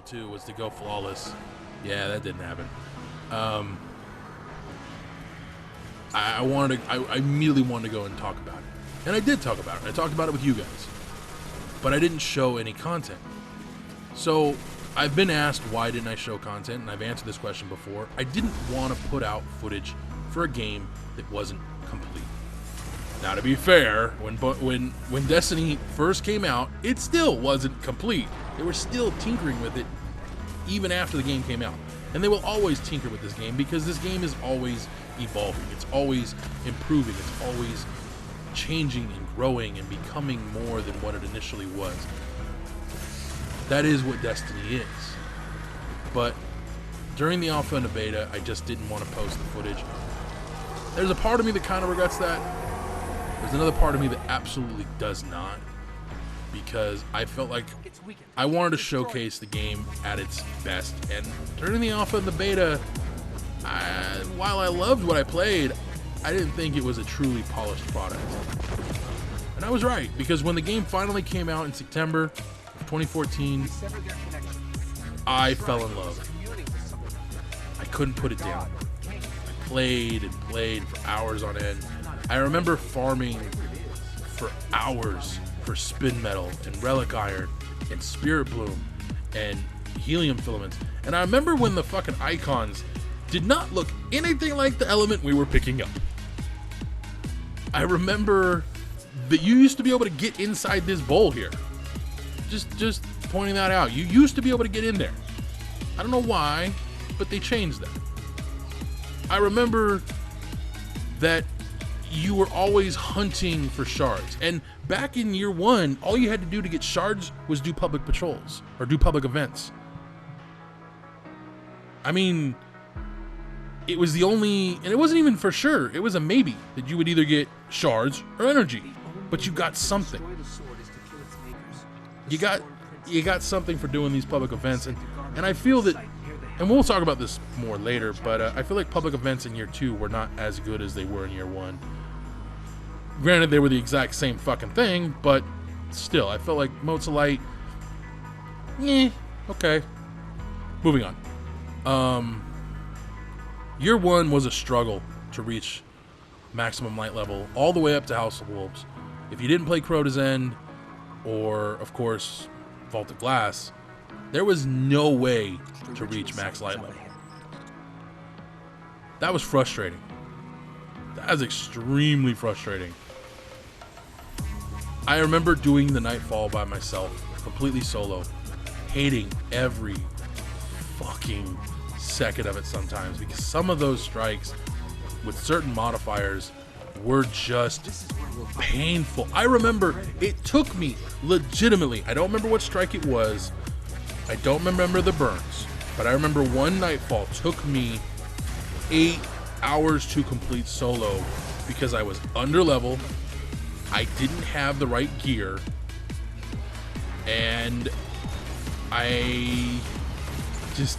too, was to go flawless. Yeah, that didn't happen. I immediately wanted to go and talk about it. And I did talk about it. I talked about it with you guys. But I didn't show any content. So I've been asked why didn't I show content, and I've answered this question before. I didn't want to put out footage for a game that wasn't complete. Now, to be fair, when Destiny first came out, it still wasn't complete. They were still tinkering with it even after the game came out. And they will always tinker with this game because this game is always evolving. It's always improving. It's always changing and growing and becoming more than what it initially was. That is what Destiny is. But during the alpha and the beta, I just didn't want to post the footage. There's a part of me that kind of regrets that. There's another part of me that absolutely does not, because I felt like I wanted to showcase the game at its best. And during the alpha and the beta, while I loved what I played, I didn't think it was a truly polished product. And I was right, because when the game finally came out in September of 2014, I fell in love. I couldn't put it down. I played and played for hours on end. I remember farming for hours for spin metal and relic iron and spirit bloom and helium filaments. And I remember when the fucking icons did not look anything like the element we were picking up. I remember that you used to be able to get inside this bowl here. Just pointing that out. You used to be able to get in there. I don't know why, but they changed that. I remember that you were always hunting for shards. And back in year one, all you had to do to get shards was do public patrols or do public events. I mean, it was the only, and it wasn't even for sure. It was a maybe that you would either get shards or energy, but you got something. You got something for doing these public events, and I feel that, and we'll talk about this more later, but I feel like public events in year two were not as good as they were in year one. Granted, they were the exact same fucking thing, but still, I felt like Motes of Light, okay. Moving on. Year one was a struggle to reach maximum light level all the way up to House of Wolves. If you didn't play Crota's End, or of course Vault of Glass, there was no way to reach max light level. That was frustrating. That was extremely frustrating. I remember doing the Nightfall by myself, completely solo, hating every fucking second of it sometimes, because some of those strikes with certain modifiers were just painful. I remember it took me legitimately, I don't remember what strike it was, I don't remember the burns, but I remember one Nightfall took me 8 hours to complete solo because I was under level, I didn't have the right gear, and I just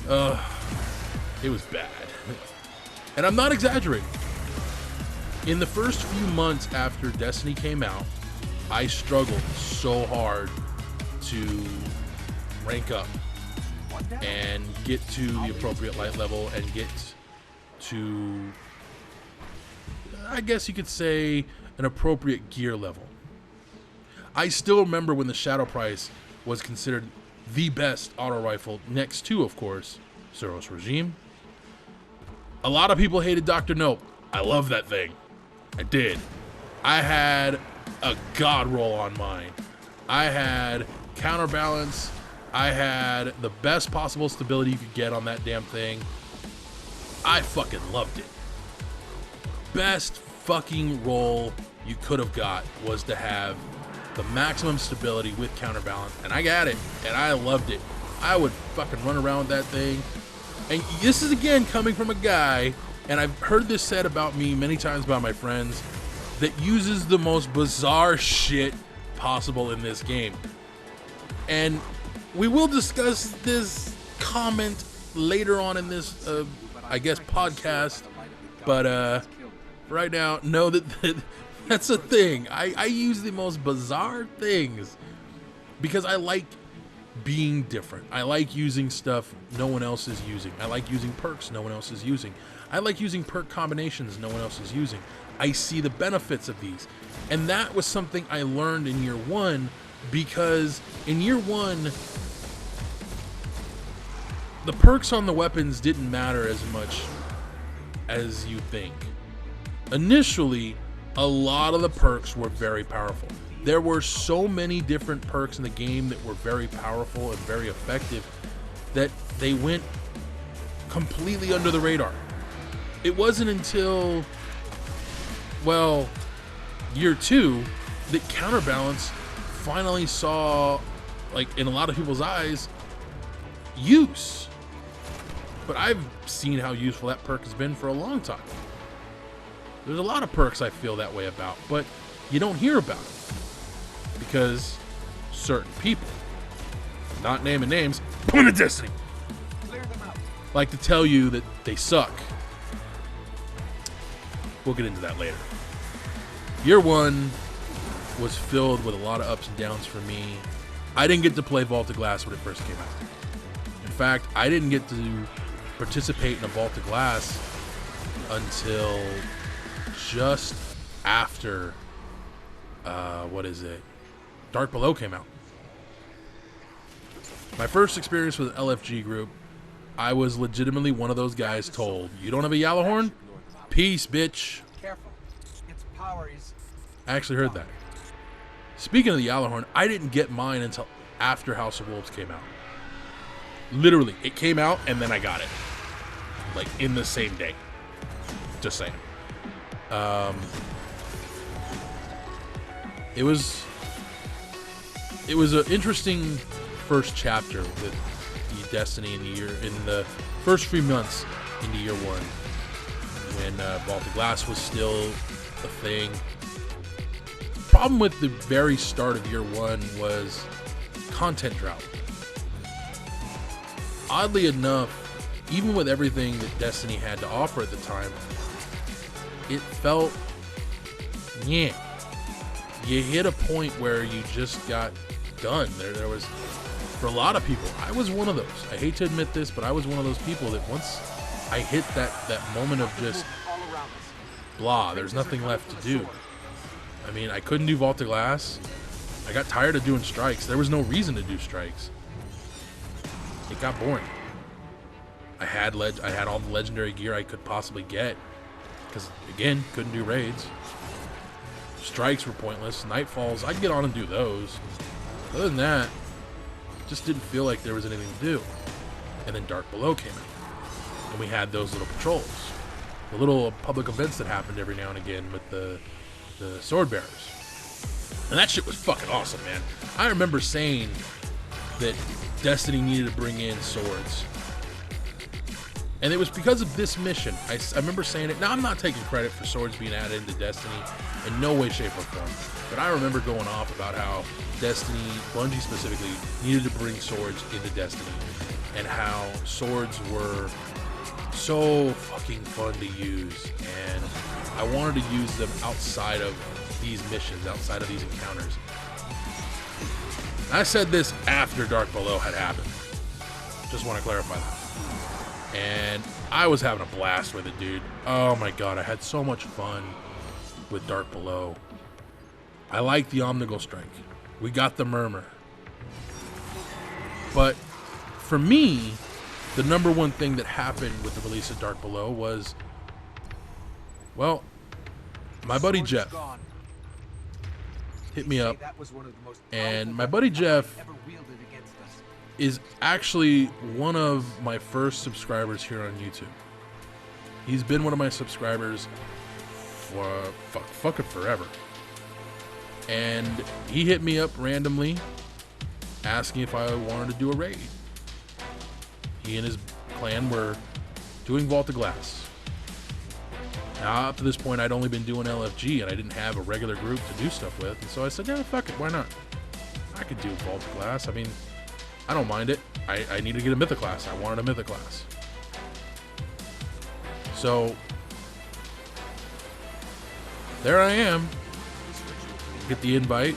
it was bad. And I'm not exaggerating. In the first few months after Destiny came out, I struggled so hard to rank up and get to the appropriate light level and get to, I guess you could say, an appropriate gear level. I still remember when the Shadow Price was considered the best auto rifle, next to, of course, Suros Regime. A lot of people hated Dr. Nope. I love that thing. I did. I had a god roll on mine. I had counterbalance. I had the best possible stability you could get on that damn thing. I fucking loved it. Best fucking roll you could have got was to have the maximum stability with counterbalance, and I got it, and I loved it. I would fucking run around with that thing. And this is again coming from a guy, and I've heard this said about me many times by my friends, that uses the most bizarre shit possible in this game. And we will discuss this comment later on in this, I guess, podcast. But right now, know that that's a thing. I use the most bizarre things because I like being different. I like using stuff no one else is using. I like using perks no one else is using. I like using perk combinations no one else is using. I see the benefits of these. And that was something I learned in year one, because in year one, the perks on the weapons didn't matter as much as you think. Initially, a lot of the perks were very powerful. There were so many different perks in the game that were very powerful and very effective that they went completely under the radar. It wasn't until, well, year two that Counterbalance finally saw, like in a lot of people's eyes, use. But I've seen how useful that perk has been for a long time. There's a lot of perks I feel that way about, but you don't hear about them because certain people, not naming names, point of Destiny, like to tell you that they suck. We'll get into that later. Year one was filled with a lot of ups and downs for me. I didn't get to play Vault of Glass when it first came out. In fact, I didn't get to participate in a Vault of Glass until just after, Dark Below came out. My first experience with LFG group, I was legitimately one of those guys told, "You don't have a Yellowhorn? Peace, bitch." Careful. Its power is... I actually heard that. Speaking of the Yellowhorn, I didn't get mine until after House of Wolves came out. Literally, it came out and then I got it. Like, in the same day. Just saying. It was an interesting first chapter with the Destiny in the first 3 months into year one, when Vault of Glass was still a thing. Problem with the very start of year one was content drought. Oddly enough, even with everything that Destiny had to offer at the time, it felt, yeah. You hit a point where you just got done. There was, for a lot of people, I was one of those. I hate to admit this, but I was one of those people that once I hit that moment of just blah, there's nothing left to do. I mean, I couldn't do Vault of Glass. I got tired of doing strikes. There was no reason to do strikes. It got boring. I had all the legendary gear I could possibly get, because again, couldn't do raids. Strikes were pointless. Nightfalls, I'd get on and do those. Other than that, just didn't feel like there was anything to do. And then Dark Below came out, and we had those little patrols, the little public events that happened every now and again with the sword bearers. And that shit was fucking awesome, man. I remember saying that Destiny needed to bring in swords. And it was because of this mission. I remember saying it. Now, I'm not taking credit for swords being added into Destiny in no way, shape, or form. But I remember going off about how Destiny, Bungie specifically, needed to bring swords into Destiny. And how swords were so fucking fun to use. And I wanted to use them outside of these missions, outside of these encounters. I said this after Dark Below had happened. Just want to clarify that. And I was having a blast with it, dude. Oh my god, I had so much fun with Dark Below. I like the Omnigul Strike. We got the Murmur. But for me, the number one thing that happened with the release of Dark Below was, well, my buddy Jeff hit me up, and my buddy Jeff is actually one of my first subscribers here on YouTube. He's been one of my subscribers for fucking forever. And he hit me up randomly asking if I wanted to do a raid. He and his clan were doing Vault of Glass. Now, up to this point, I'd only been doing LFG, and I didn't have a regular group to do stuff with. And so I said, yeah, fuck it, why not? I could do Vault of Glass. I mean, I don't mind it. I need to get a Mythic class. I wanted a Mythic class. So, there I am. Get the invite.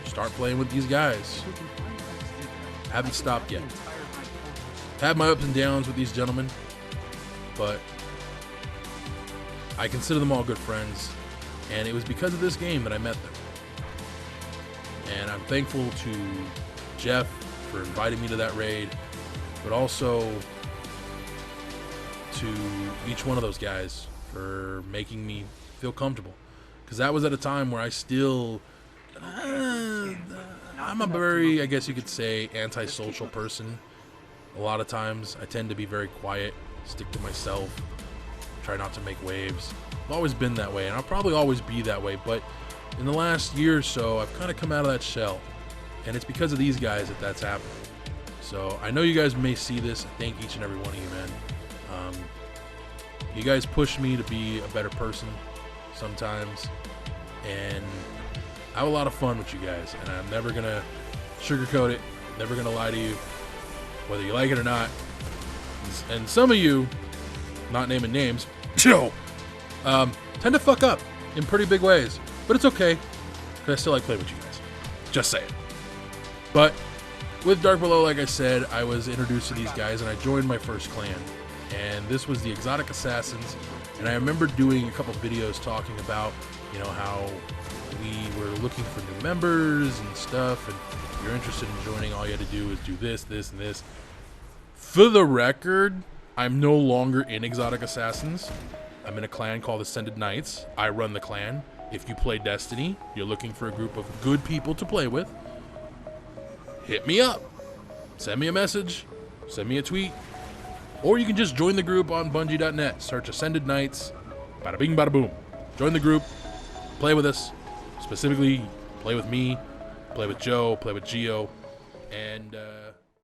Start playing with these guys. Haven't stopped yet. Had my ups and downs with these gentlemen, but I consider them all good friends, and it was because of this game that I met them. And I'm thankful to Jeff for inviting me to that raid, but also to each one of those guys for making me feel comfortable. Because that was at a time where I still, I'm a very, I guess you could say, antisocial person. A lot of times I tend to be very quiet, stick to myself, try not to make waves. I've always been that way, and I'll probably always be that way, but in the last year or so, I've kind of come out of that shell, and it's because of these guys that that's happening. So I know you guys may see this. I thank each and every one of you, man. You guys push me to be a better person sometimes, and I have a lot of fun with you guys, and I'm never gonna sugarcoat it, never gonna lie to you, whether you like it or not. And some of you, not naming names, tend to fuck up in pretty big ways, but it's okay, because I still like playing with you guys. Just saying. But with Dark Below, like I said, I was introduced to these guys, and I joined my first clan, and this was the Exotic Assassins. And I remember doing a couple videos talking about, you know, how we were looking for new members and stuff, and if you're interested in joining, all you had to do is do this, this, and this. For the record, I'm no longer in Exotic Assassins. I'm in a clan called Ascended Knights. I run the clan. If you play Destiny, you're looking for a group of good people to play with, hit me up. Send me a message. Send me a tweet. Or you can just join the group on Bungie.net. Search Ascended Knights. Bada bing, bada boom. Join the group. Play with us. Specifically, play with me. Play with Joe. Play with Geo. And,